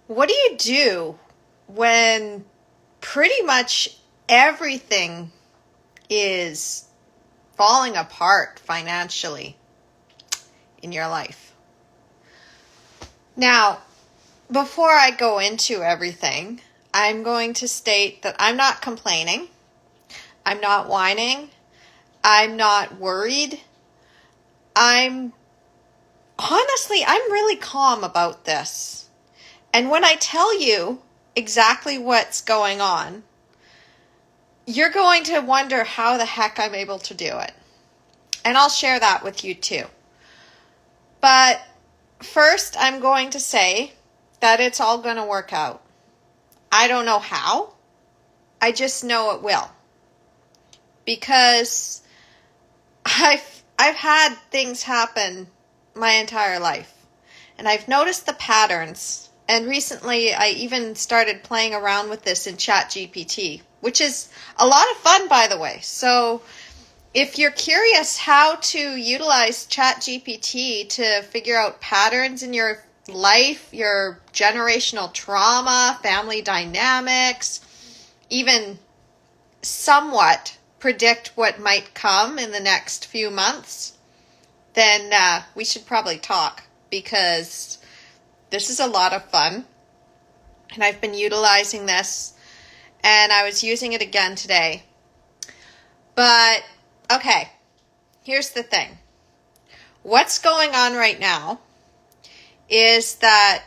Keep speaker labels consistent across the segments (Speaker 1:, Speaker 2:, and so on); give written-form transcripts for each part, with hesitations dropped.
Speaker 1: What do you do when pretty much everything is falling apart financially in your life? Now, before I go into everything, I'm going to state that I'm not complaining. I'm not whining. I'm not worried. I'm really calm about this. And when I tell you exactly what's going on, you're going to wonder how the heck I'm able to do it. And I'll share that with you too. But first, I'm going to say that it's all going to work out. I don't know how. I just know it will. Because I've had things happen my entire life. And I've noticed the patterns. And recently, I even started playing around with this in ChatGPT, which is a lot of fun, by the way. So if you're curious how to utilize ChatGPT to figure out patterns in your life, your generational trauma, family dynamics, even somewhat predict what might come in the next few months, then we should probably talk, because this is a lot of fun, and I've been utilizing this, and I was using it again today. But, okay, here's the thing. What's going on right now is that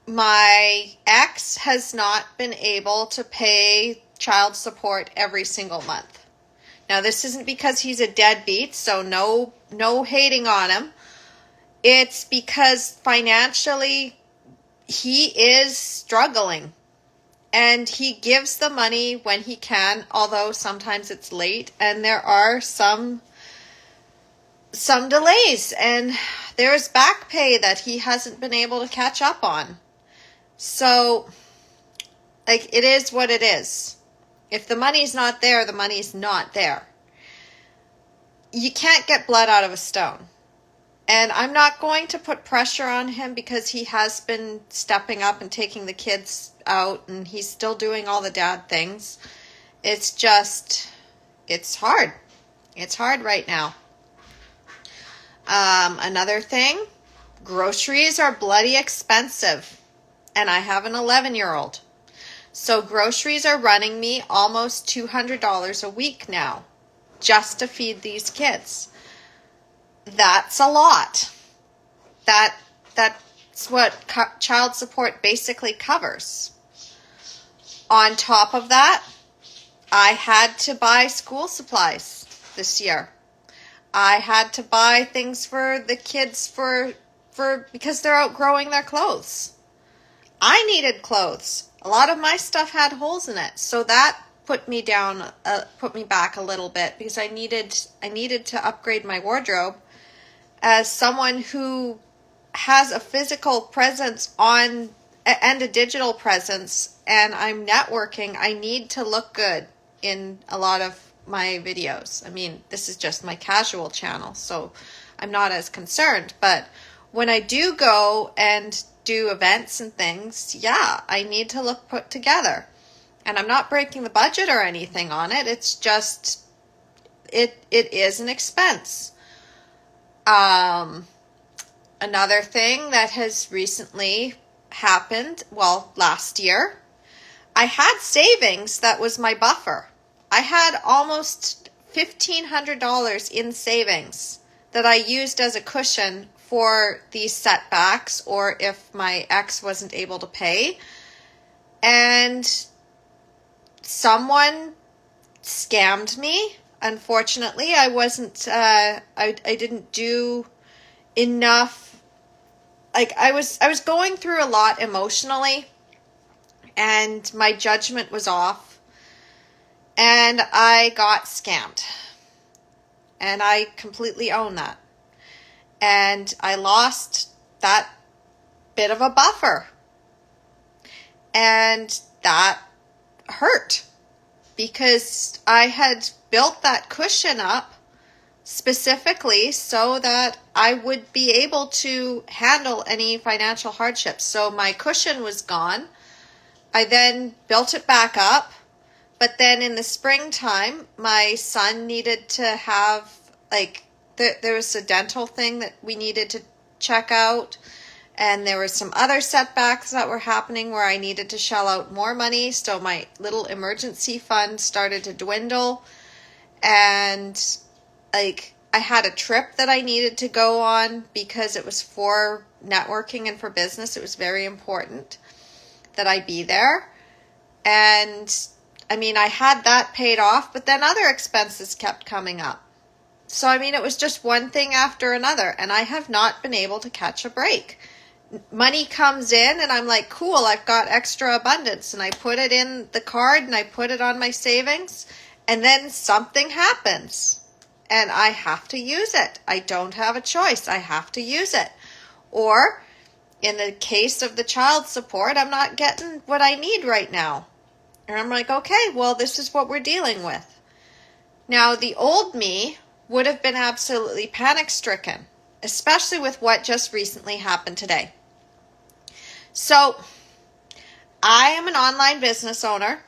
Speaker 1: my ex has not been able to pay child support every single month. Now, this isn't because he's a deadbeat, so no hating on him. It's because financially he is struggling, and he gives the money when he can, although sometimes it's late, and there are some delays, and there's back pay that he hasn't been able to catch up on. So, it is what it is. If the money's not there, the money's not there. You can't get blood out of a stone. And I'm not going to put pressure on him, because he has been stepping up and taking the kids out, and he's still doing all the dad things. It's just, it's hard. It's hard right now. Another thing, groceries are bloody expensive, and I have an 11-year-old. So groceries are running me almost $200 a week now, just to feed these kids. That's a lot. That's what child support basically covers. On top of that, I had to buy school supplies this year. I had to buy things for the kids for because they're outgrowing their clothes. I needed clothes. A lot of my stuff had holes in it, so that put me back a little bit, because I needed to upgrade my wardrobe. As someone who has a physical presence and a digital presence, and I'm networking, I need to look good in a lot of my videos. I mean, this is just my casual channel, so I'm not as concerned. But when I do go and do events and things, yeah, I need to look put together. And I'm not breaking the budget or anything on it. It's just, it is an expense. Another thing that has recently happened, last year, I had savings that was my buffer. I had almost $1,500 in savings that I used as a cushion for these setbacks, or if my ex wasn't able to pay. And someone scammed me. Unfortunately, I wasn't, I didn't do enough. I was going through a lot emotionally, and my judgment was off, and I got scammed. And I completely own that. And I lost that bit of a buffer. And that hurt, because I had built that cushion up specifically so that I would be able to handle any financial hardships. So my cushion was gone. I then built it back up. But then in the springtime, my son needed to have, like, there was a dental thing that we needed to check out. And there were some other setbacks that were happening where I needed to shell out more money. So my little emergency fund started to dwindle. And, like, I had a trip that I needed to go on because it was for networking and for business. It was very important that I be there. And I mean, I had that paid off, but then other expenses kept coming up. So, I mean, it was just one thing after another, and I have not been able to catch a break. Money comes in, and I'm like, cool, I've got extra abundance, and I put it in the card, and I put it on my savings, and then something happens, and I have to use it. I don't have a choice. I have to use it. Or, in the case of the child support, I'm not getting what I need right now. And I'm like, okay, well, this is what we're dealing with. Now, the old me would have been absolutely panic-stricken, especially with what just recently happened today. So, I am an online business owner.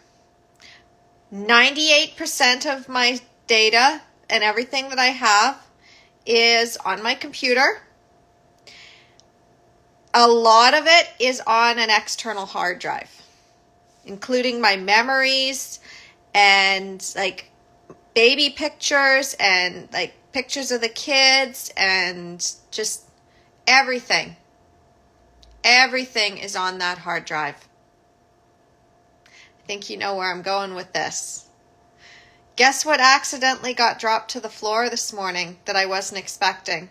Speaker 1: 98% of my data and everything that I have is on my computer. A lot of it is on an external hard drive, including my memories and like baby pictures and like pictures of the kids and just everything. Everything is on that hard drive. I think you know where I'm going with this. Guess what accidentally got dropped to the floor this morning that I wasn't expecting?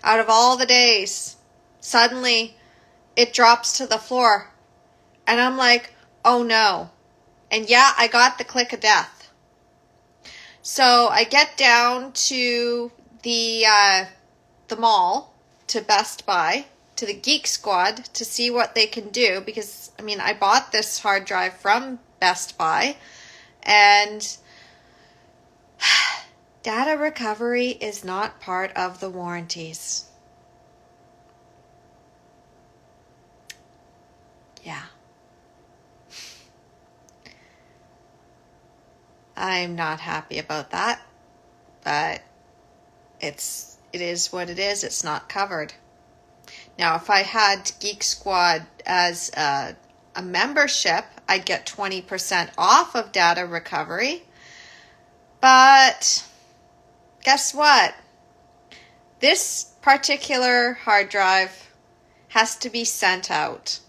Speaker 1: Out of all the days, suddenly it drops to the floor. And I'm like, oh no. And yeah, I got the click of death. So I get down to the mall, to Best Buy, to the Geek Squad to see what they can do. Because, I mean, I bought this hard drive from Best Buy. And data recovery is not part of the warranties. Yeah. I'm not happy about that, but it is what it is. It's not covered. Now, if I had Geek Squad as a membership, I'd get 20% off of data recovery. But guess what? This particular hard drive has to be sent out.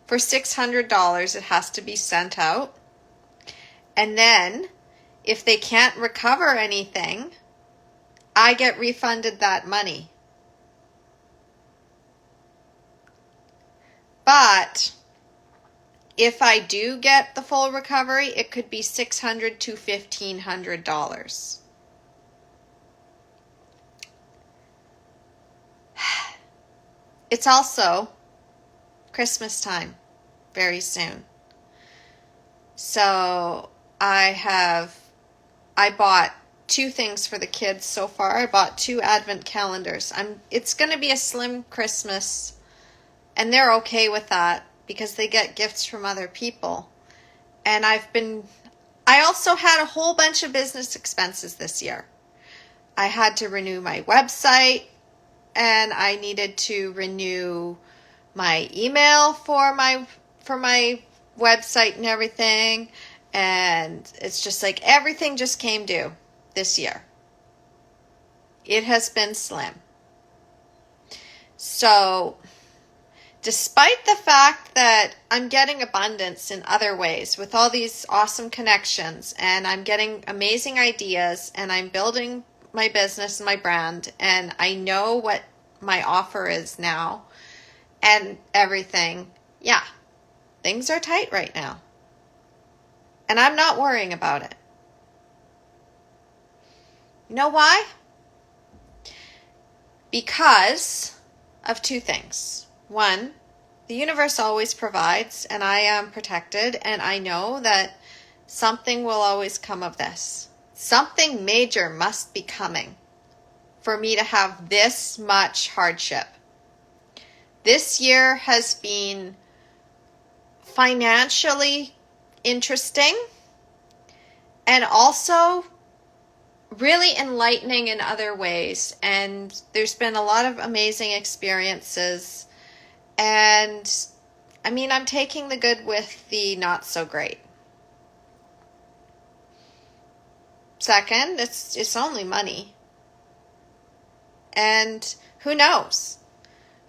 Speaker 1: For $600, it has to be sent out. And then, if they can't recover anything, I get refunded that money. But if I do get the full recovery, it could be $600 to $1,500. It's also Christmas time very soon. So I bought 2 things for the kids so far. I bought 2 advent calendars. It's going to be a slim Christmas, and they're okay with that because they get gifts from other people. And I also had a whole bunch of business expenses this year. I had to renew my website, and I needed to renew my email for my website and everything. And it's just like everything just came due this year. It has been slim. So, despite the fact that I'm getting abundance in other ways with all these awesome connections, and I'm getting amazing ideas, and I'm building my business and my brand, and I know what my offer is now and everything, yeah, things are tight right now. And I'm not worrying about it. You know why? Because of 2 things. 1, the universe always provides, and I am protected, and I know that something will always come of this. something major must be coming for me to have this much hardship. This year has been financially interesting and also really enlightening in other ways. And there's been a lot of amazing experiences. And I mean, I'm taking the good with the not so great. Second, it's only money. And who knows?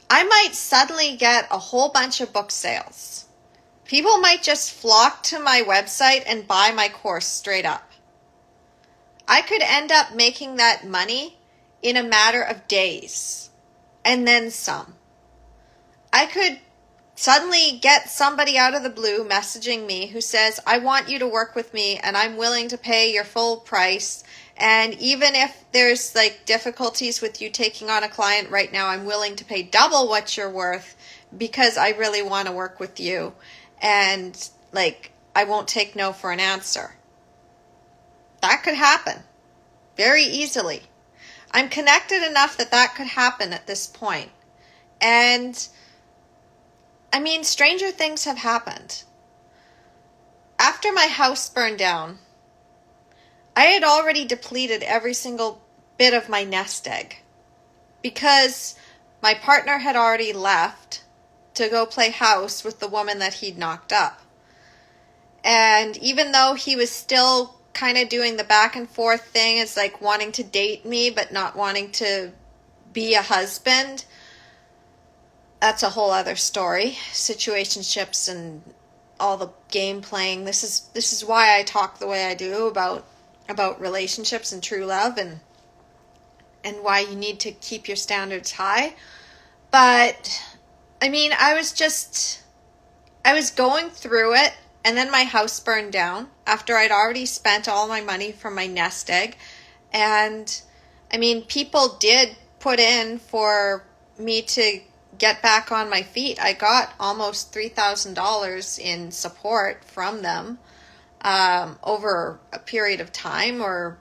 Speaker 1: I might suddenly get a whole bunch of book sales. People might just flock to my website and buy my course straight up. I could end up making that money in a matter of days, and then some. I could suddenly get somebody out of the blue messaging me who says, I want you to work with me and I'm willing to pay your full price. And even if there's like difficulties with you taking on a client right now, I'm willing to pay double what you're worth because I really want to work with you. And like, I won't take no for an answer. That could happen very easily. I'm connected enough that that could happen at this point. And I mean, stranger things have happened. After my house burned down, I had already depleted every single bit of my nest egg because my partner had already left to go play house with the woman that he'd knocked up. And even though he was still kind of doing the back and forth thing, it's like wanting to date me but not wanting to be a husband, that's a whole other story. Situationships and all the game playing. This is why I talk the way I do about relationships and true love and why you need to keep your standards high. But I mean, I was going through it, and then my house burned down after I'd already spent all my money from my nest egg. And I mean, people did put in for me to get back on my feet. I got almost $3,000 in support from them over a period of time, or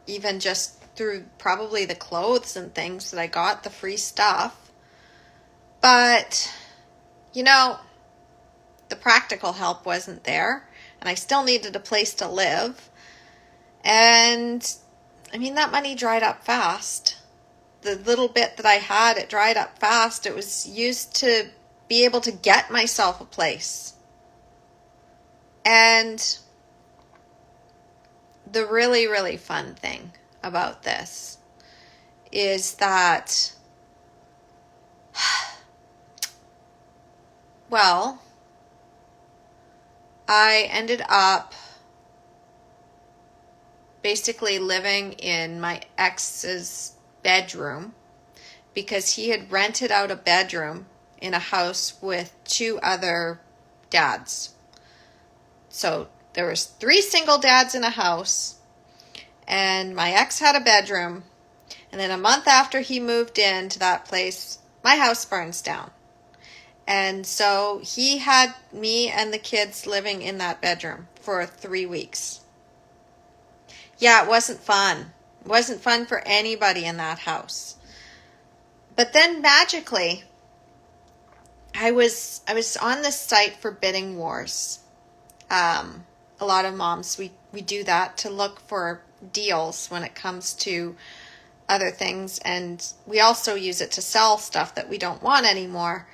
Speaker 1: even just through probably the clothes and things that I got, the free stuff. But, you know, the practical help wasn't there, and I still needed a place to live. And I mean, that money dried up fast. The little bit that I had, it dried up fast. It was used to be able to get myself a place. And the really, really fun thing about this is that, well, I ended up basically living in my ex's bedroom because he had rented out a bedroom in a house with 2 other dads. So there was 3 single dads in a house, and my ex had a bedroom, and then a month after he moved into that place, my house burns down. And so he had me and the kids living in that bedroom for 3 weeks. Yeah, it wasn't fun. It wasn't fun for anybody in that house. But then magically, I was on this site for bidding wars. A lot of moms, we do that to look for deals when it comes to other things. And we also use it to sell stuff that we don't want anymore.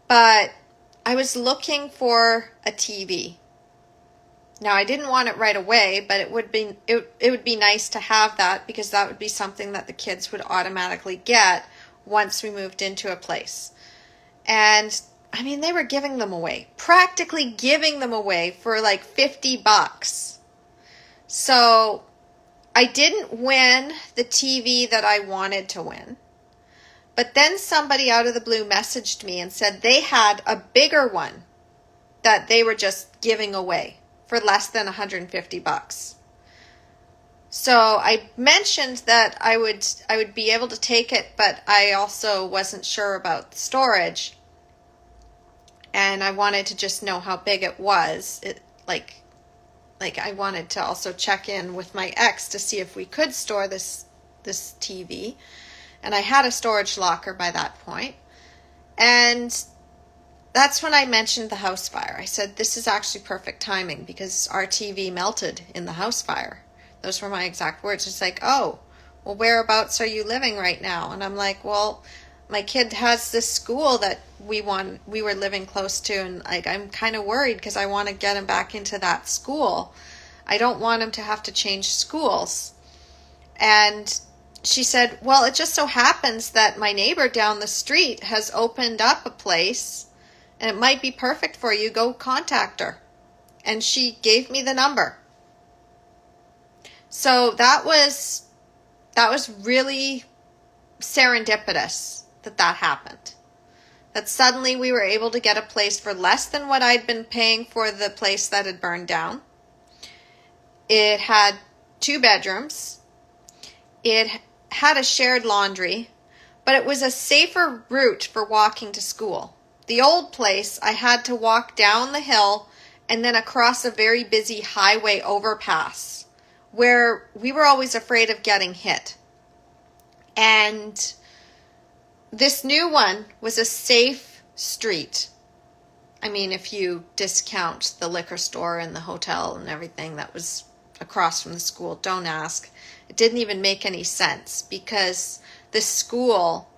Speaker 1: But I was looking for a TV. Now, I didn't want it right away, but it would be nice to have that because that would be something that the kids would automatically get once we moved into a place. And I mean, they were giving them away, practically giving them away for like $50. So I didn't win the TV that I wanted to win. But then somebody out of the blue messaged me and said they had a bigger one that they were just giving away for less than $150. So I mentioned that I would be able to take it, but I also wasn't sure about the storage. And I wanted to just know how big it was. I wanted to also check in with my ex to see if we could store this TV. And I had a storage locker by that point. And that's when I mentioned the house fire. I said, this is actually perfect timing because our TV melted in the house fire. Those were my exact words. It's like, oh, well, whereabouts are you living right now? And I'm like, well, my kid has this school that we were living close to, and I'm kind of worried because I want to get him back into that school. I don't want him to have to change schools. And she said, well, it just so happens that my neighbor down the street has opened up a place and it might be perfect for you. Go contact her. And she gave me the number. So that was really serendipitous that happened. That suddenly we were able to get a place for less than what I'd been paying for the place that had burned down. It had 2 bedrooms. It had a shared laundry, but it was a safer route for walking to school. The old place, I had to walk down the hill and then across a very busy highway overpass where we were always afraid of getting hit. And this new one was a safe street. I mean, if you discount the liquor store and the hotel and everything that was across from the school, don't ask. It didn't even make any sense because the school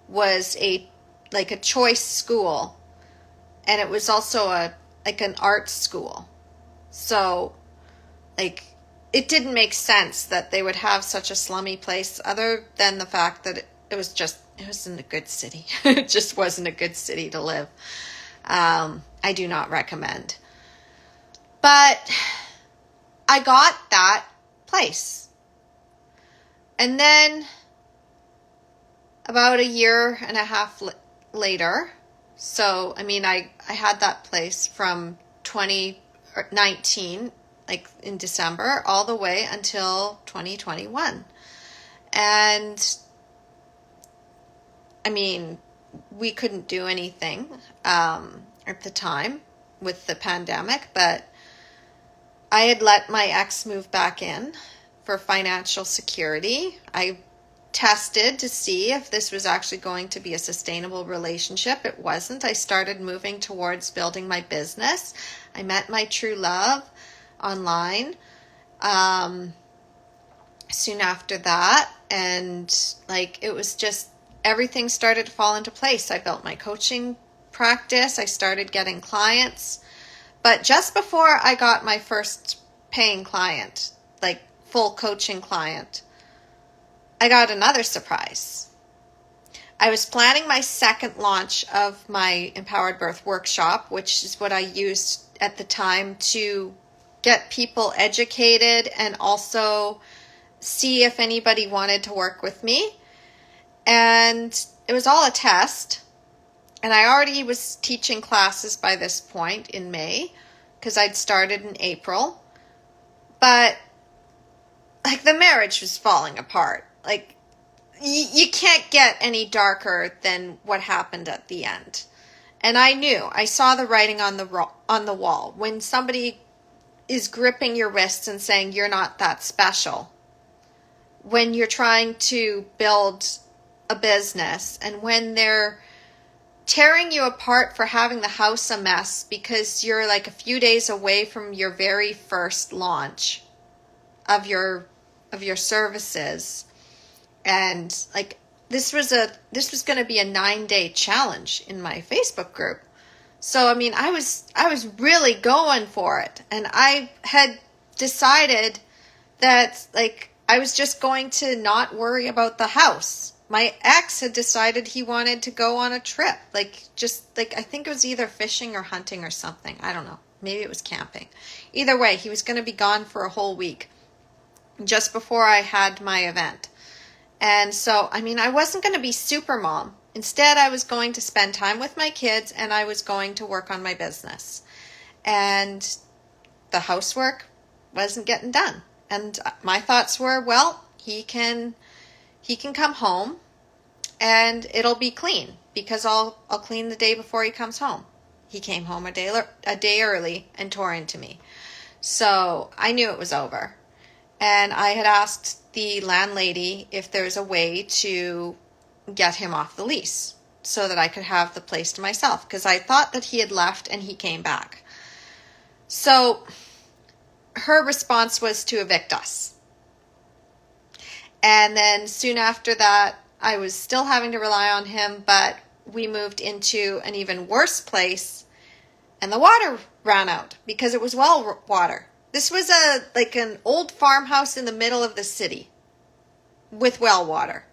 Speaker 1: was a choice school, and it was also an art school. So it didn't make sense that they would have such a slummy place, other than the fact that it wasn't a good city. It just wasn't a good city to live. I do not recommend. But I got that place. And then about a year and a half later, so I had that place from 2019, in December, all the way until 2021. And we couldn't do anything at the time with the pandemic, but I had let my ex move back in for financial security. I tested to see if this was actually going to be a sustainable relationship. It wasn't. I started moving towards building my business. I met my true love online soon after that, and it was just everything started to fall into place. I built my coaching practice. I started getting clients. But just before I got my first paying client, full coaching client, I got another surprise. I was planning my second launch of my Empowered Birth workshop, which is what I used at the time to get people educated and also see if anybody wanted to work with me. And it was all a test. And I already was teaching classes by this point in May because I'd started in April. But the marriage was falling apart. You can't get any darker than what happened at the end. And I saw the writing on the wall. When somebody is gripping your wrists and saying you're not that special, when you're trying to build a business, and when they're tearing you apart for having the house a mess because you're a few days away from your very first launch of your services. And this was going to be a 9-day challenge in my Facebook group. So I was really going for it, and I had decided that I was just going to not worry about the house. My ex had decided he wanted to go on a trip, I think it was either fishing or hunting or something. I don't know. Maybe it was camping. Either way, he was going to be gone for a whole week just before I had my event. And so, I wasn't going to be super mom. Instead, I was going to spend time with my kids, and I was going to work on my business. And the housework wasn't getting done. And my thoughts were, well, he can come home and it'll be clean because I'll clean the day before he comes home. He came home a day early and tore into me. So I knew it was over. And I had asked the landlady if there's a way to get him off the lease so that I could have the place to myself, because I thought that he had left and he came back. So her response was to evict us. And then soon after that, I was still having to rely on him, but we moved into an even worse place, and the water ran out because it was well water. This was an old farmhouse in the middle of the city with well water.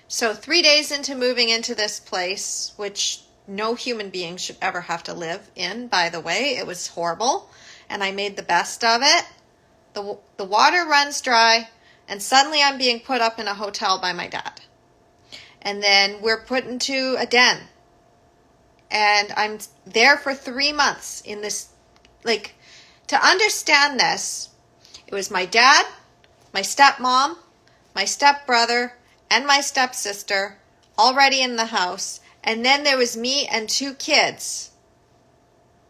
Speaker 1: So 3 days into moving into this place, which no human being should ever have to live in, by the way, it was horrible, and I made the best of it. The water runs dry, and suddenly I'm being put up in a hotel by my dad. And then we're put into a den. And I'm there for 3 months in this, to understand this, it was my dad, my stepmom, my stepbrother, and my stepsister already in the house. And then there was me and 2 kids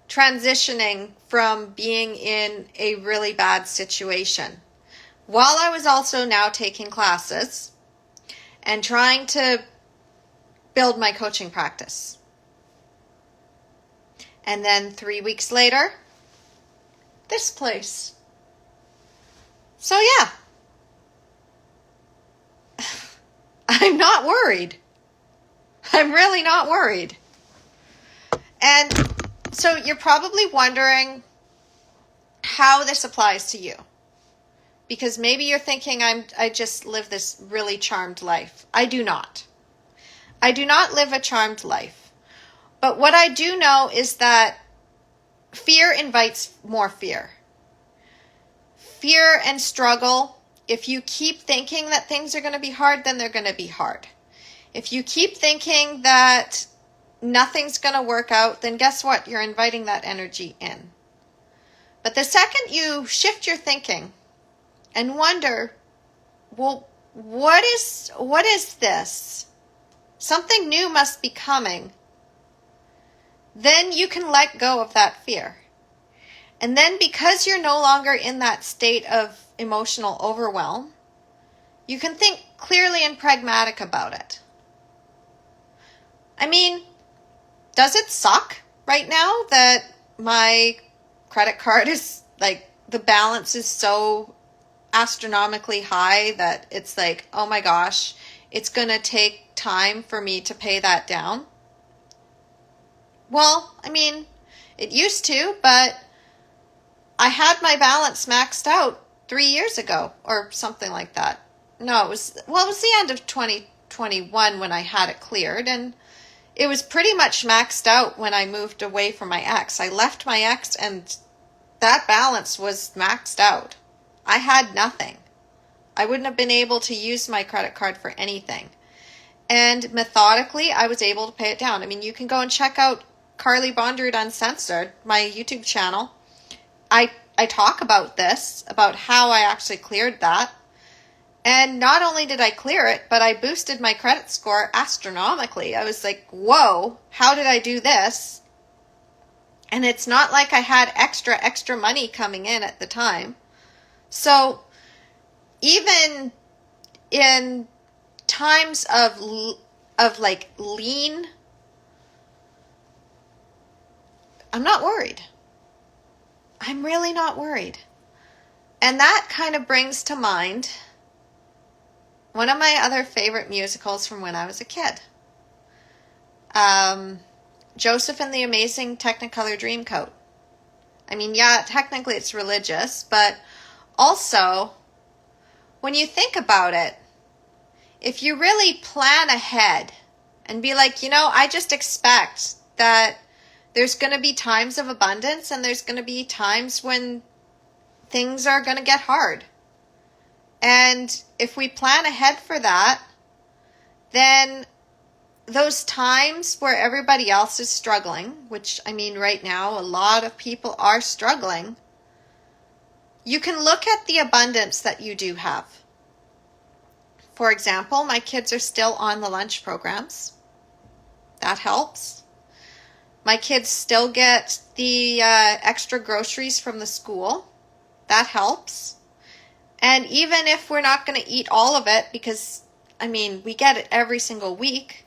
Speaker 1: transitioning from being in a really bad situation, while I was also now taking classes and trying to build my coaching practice. And then 3 weeks later, this place. So yeah, I'm not worried. I'm really not worried. And so you're probably wondering how this applies to you. Because maybe you're thinking I just live this really charmed life. I do not. I do not live a charmed life. But what I do know is that fear invites more fear. Fear and struggle, if you keep thinking that things are going to be hard, then they're going to be hard. If you keep thinking that nothing's going to work out, then guess what? You're inviting that energy in. But the second you shift your thinking and wonder, well, what is this? Something new must be coming. Then you can let go of that fear. And then because you're no longer in that state of emotional overwhelm, you can think clearly and pragmatic about it. I mean, does it suck right now that my credit card is the balance is so astronomically high that it's oh my gosh, it's going to take time for me to pay that down? Well, I mean, it used to, but I had my balance maxed out 3 years ago or something like that. No, it was the end of 2021 when I had it cleared, and it was pretty much maxed out when I moved away from my ex. I left my ex and that balance was maxed out. I had nothing. I wouldn't have been able to use my credit card for anything. And methodically, I was able to pay it down. I mean, you can go and check out Carly Bonderud Uncensored, my YouTube channel. I talk about this, about how I actually cleared that. And not only did I clear it, but I boosted my credit score astronomically. I was like, whoa, how did I do this? And it's not like I had extra money coming in at the time. So even in times of lean, I'm not worried. I'm really not worried. And that kind of brings to mind one of my other favorite musicals from when I was a kid. Joseph and the Amazing Technicolor Dreamcoat. I mean, yeah, technically it's religious, but also, when you think about it, if you really plan ahead and be like, I just expect that there's going to be times of abundance and there's going to be times when things are going to get hard. And if we plan ahead for that, then those times where everybody else is struggling, which I mean right now a lot of people are struggling, you can look at the abundance that you do have. For example, my kids are still on the lunch programs. That helps. My kids still get the extra groceries from the school. That helps. And even if we're not going to eat all of it, because, I mean, we get it every single week.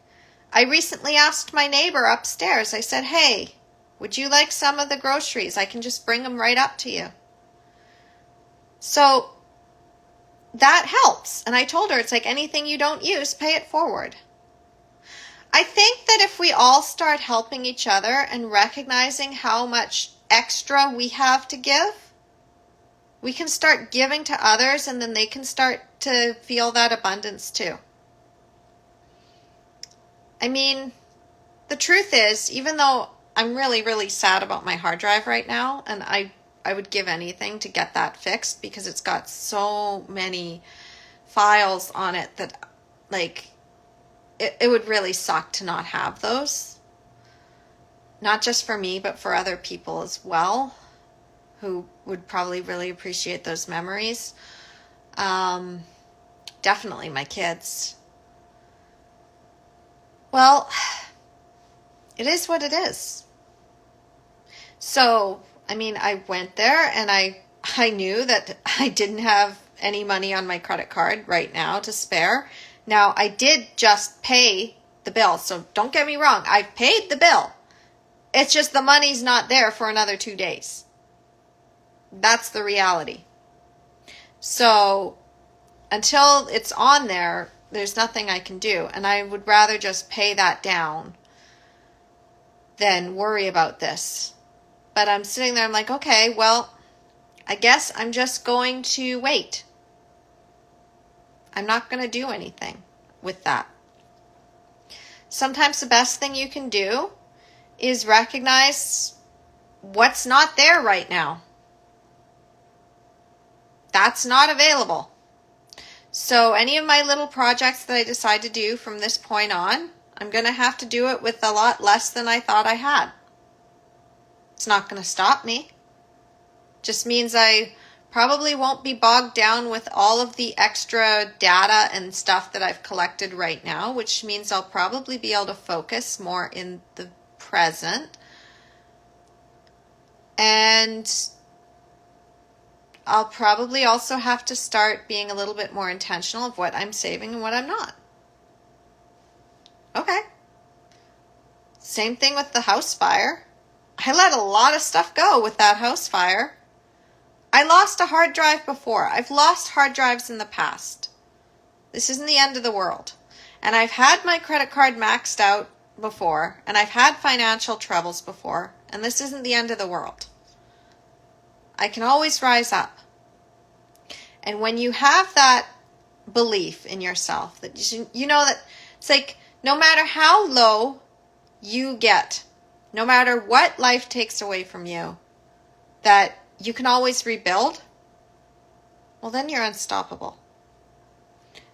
Speaker 1: I recently asked my neighbor upstairs, I said, hey, would you like some of the groceries? I can just bring them right up to you. So that helps. And I told her, it's like anything you don't use, pay it forward. I think that if we all start helping each other and recognizing how much extra we have to give, we can start giving to others, and then they can start to feel that abundance too. I mean, the truth is, even though I'm really, really sad about my hard drive right now, and I would give anything to get that fixed because it's got so many files on it that, like, it would really suck to not have those. Not just for me, but for other people as well, who would probably really appreciate those memories. Definitely my kids. Well, it is what it is. So, I mean, I went there and I knew that I didn't have any money on my credit card right now to spare. Now, I did just pay the bill, so don't get me wrong. I've paid the bill. It's just the money's not there for another 2 days. That's the reality. So, until it's on there, there's nothing I can do. And I would rather just pay that down than worry about this. But I'm sitting there, I'm like, okay, well, I guess I'm just going to wait. I'm not going to do anything with that. Sometimes the best thing you can do is recognize what's not there right now. That's not available. So any of my little projects that I decide to do from this point on, I'm going to have to do it with a lot less than I thought I had. It's not going to stop me. Just means I probably won't be bogged down with all of the extra data and stuff that I've collected right now, which means I'll probably be able to focus more in the present. And I'll probably also have to start being a little bit more intentional of what I'm saving and what I'm not. Okay. Same thing with the house fire. I let a lot of stuff go with that house fire. I lost a hard drive before. I've lost hard drives in the past. This isn't the end of the world. And I've had my credit card maxed out before, and I've had financial troubles before, and this isn't the end of the world. I can always rise up. And when you have that belief in yourself, that you know that it's like no matter how low you get, no matter what life takes away from you, that you can always rebuild, well, then you're unstoppable.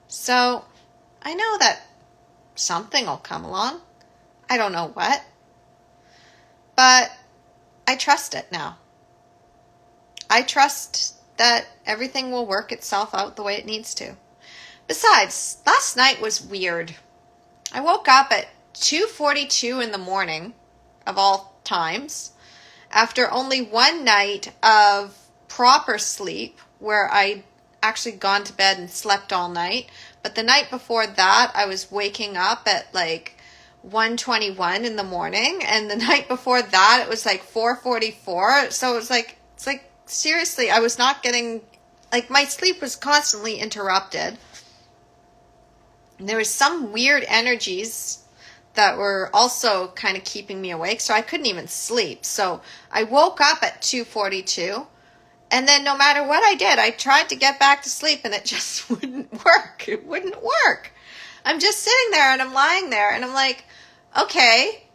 Speaker 1: So I know that something will come along. I don't know what, but I trust it now. I trust that everything will work itself out the way it needs to. Besides, last night was weird. I woke up at 2:42 in the morning, of all times, after only one night of proper sleep where I'd actually gone to bed and slept all night. But the night before that, I was waking up at like 1:21 in the morning. And the night before that, it was like 4:44. So it was like, it's like, seriously, I was not getting, like, my sleep was constantly interrupted. And there was some weird energies that were also kind of keeping me awake, so I couldn't even sleep. So I woke up at 2:42, and then no matter what I did, I tried to get back to sleep, and it just wouldn't work. It wouldn't work. I'm just sitting there, and I'm lying there, and I'm like, okay,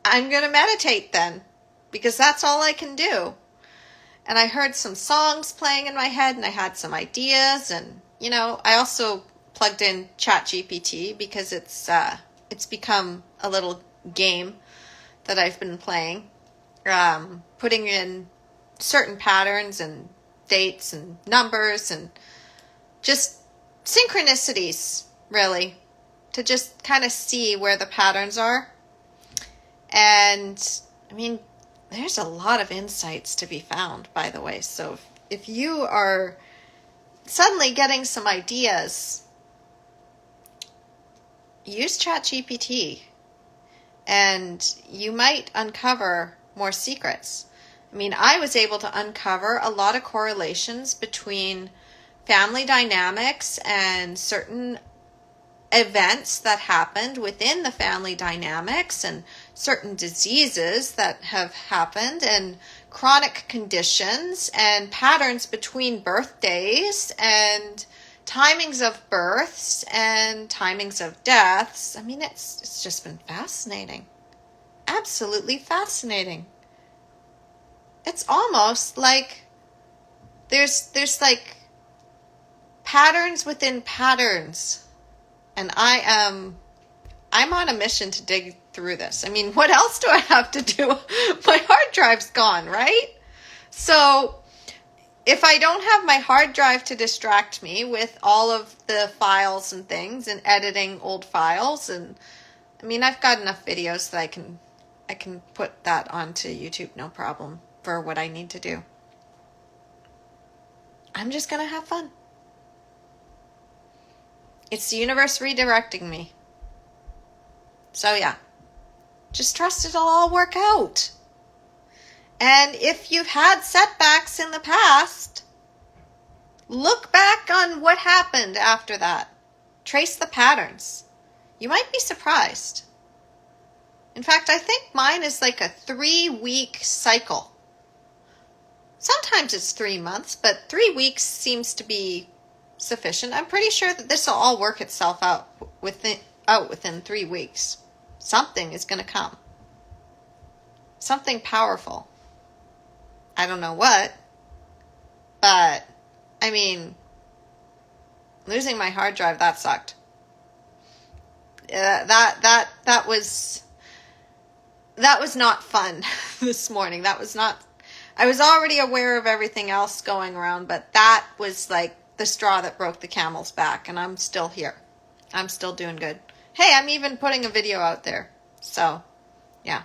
Speaker 1: I'm going to meditate then, because that's all I can do. And I heard some songs playing in my head, and I had some ideas, and, you know, I also plugged in ChatGPT because it's become a little game that I've been playing, putting in certain patterns and dates and numbers and just synchronicities, really, to just kind of see where the patterns are. And, I mean, there's a lot of insights to be found, by the way. So if you are suddenly getting some ideas, use ChatGPT and you might uncover more secrets. I mean, I was able to uncover a lot of correlations between family dynamics and certain events that happened within the family dynamics and certain diseases that have happened and chronic conditions and patterns between birthdays and timings of births and timings of deaths. I mean, it's just been fascinating. Absolutely fascinating. It's almost like there's like patterns within patterns. And I'm on a mission to dig through this. I mean, what else do I have to do? My hard drive's gone, right? So if I don't have my hard drive to distract me with all of the files and things and editing old files, and I mean, I've got enough videos that I can put that onto YouTube, no problem, for what I need to do. I'm just going to have fun. It's the universe redirecting me. So yeah, just trust it'll all work out. And if you've had setbacks in the past, look back on what happened after that. Trace the patterns. You might be surprised. In fact, I think mine is like a 3-week cycle. Sometimes it's 3 months, but 3 weeks seems to be sufficient. I'm pretty sure that this will all work itself out within 3 weeks. Something is going to come. Something powerful. I don't know what, but I mean, losing my hard drive, that sucked. That was not fun this morning. That was not. I was already aware of everything else going around, but that was like the straw that broke the camel's back, and I'm still here. I'm still doing good. Hey, I'm even putting a video out there. So, yeah.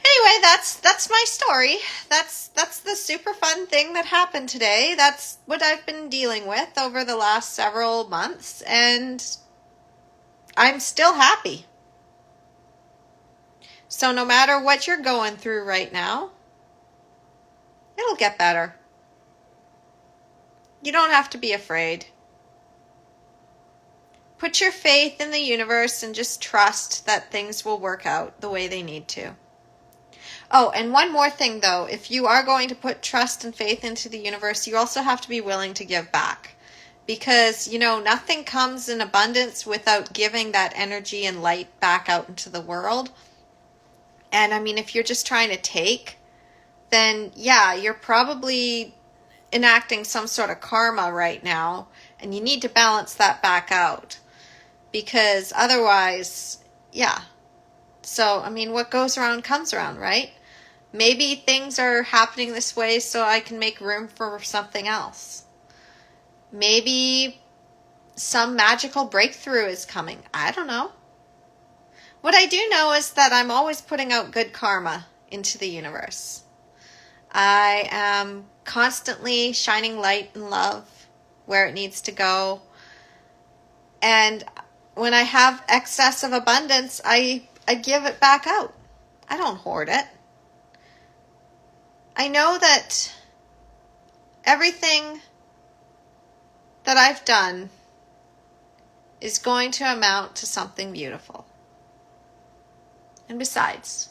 Speaker 1: Anyway, that's my story. That's the super fun thing that happened today. That's what I've been dealing with over the last several months, and I'm still happy. So no matter what you're going through right now, it'll get better. You don't have to be afraid. Put your faith in the universe and just trust that things will work out the way they need to. Oh, and one more thing though, if you are going to put trust and faith into the universe, you also have to be willing to give back. Because, nothing comes in abundance without giving that energy and light back out into the world. And I mean, if you're just trying to take, then yeah, you're probably enacting some sort of karma right now, and you need to balance that back out, because otherwise, yeah. So, I mean, what goes around comes around, right? Maybe things are happening this way so I can make room for something else. Maybe some magical breakthrough is coming. I don't know. What I do know is that I'm always putting out good karma into the universe. I am constantly shining light and love where it needs to go. And when I have excess of abundance, I give it back out. I don't hoard it. I know that everything that I've done is going to amount to something beautiful. And besides,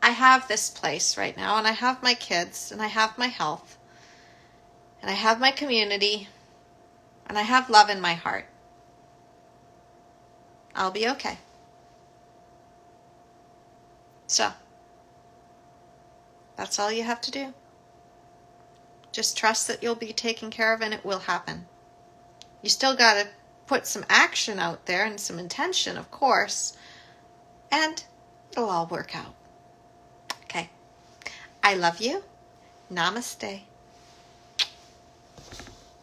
Speaker 1: I have this place right now, and I have my kids, and I have my health, and I have my community, and I have love in my heart. I'll be okay. So, that's all you have to do. Just trust that you'll be taken care of and it will happen. You still got to put some action out there and some intention, of course, and it'll all work out. Okay. I love you. Namaste.